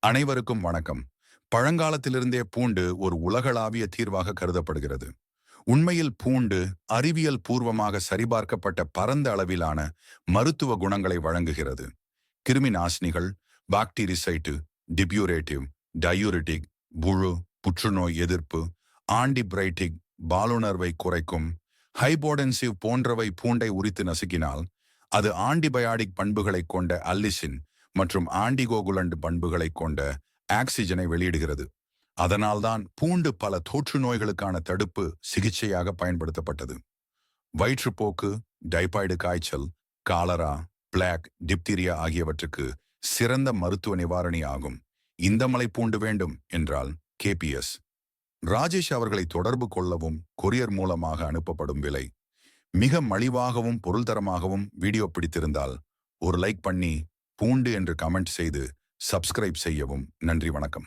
அனைவருக்கும் வணக்கம். பழங்காலத்திலிருந்தே பூண்டு ஒரு உலகளாவிய தீர்வாக கருதப்படுகிறது. உண்மையில் பூண்டு அறிவியல் பூர்வமாக சரிபார்க்கப்பட்ட பரந்த அளவிலான மருத்துவ குணங்களை வழங்குகிறது. கிருமி நாசினிகள், பாக்டீரிசைட்டு, டிபியூரேட்டிவ், டயூரிட்டிக், புழு, புற்றுநோய் எதிர்ப்பு, ஆன்டிபிரைட்டிக், பாலுணர்வை குறைக்கும், ஹைபோடென்சிவ் போன்றவை பூண்டை உரித்து நசுக்கினால் அது ஆன்டிபயாடிக் பண்புகளை கொண்ட அல்லிசின் மற்றும் ஆன்டிகோகுலண்ட் பண்புகளை கொண்ட ஆக்சிஜனை வெளியிடுகிறது. அதனால்தான் பூண்டு பல தொற்று நோய்களுக்கான தடுப்பு சிகிச்சையாக பயன்படுத்தப்பட்டது. வயிற்றுப்போக்கு, டைபாய்டு காய்ச்சல், காலரா, பிளாக், டிப்தீரியா ஆகியவற்றுக்கு சிறந்த மருத்துவ நிவாரணி ஆகும். இந்த மலை பூண்டு வேண்டும் என்றால் கேபிஎஸ் ராஜேஷ் அவர்களை தொடர்பு கொள்ளவும். கொரியர் மூலமாக அனுப்பப்படும் விலை மிக மலிவாகவும் பொருள்தரமாகவும். வீடியோ பிடித்திருந்தால் ஒரு லைக் பண்ணி பூண்டு என்று கமெண்ட் செய்து சப்ஸ்கிரைப் செய்யவும். நன்றி, வணக்கம்.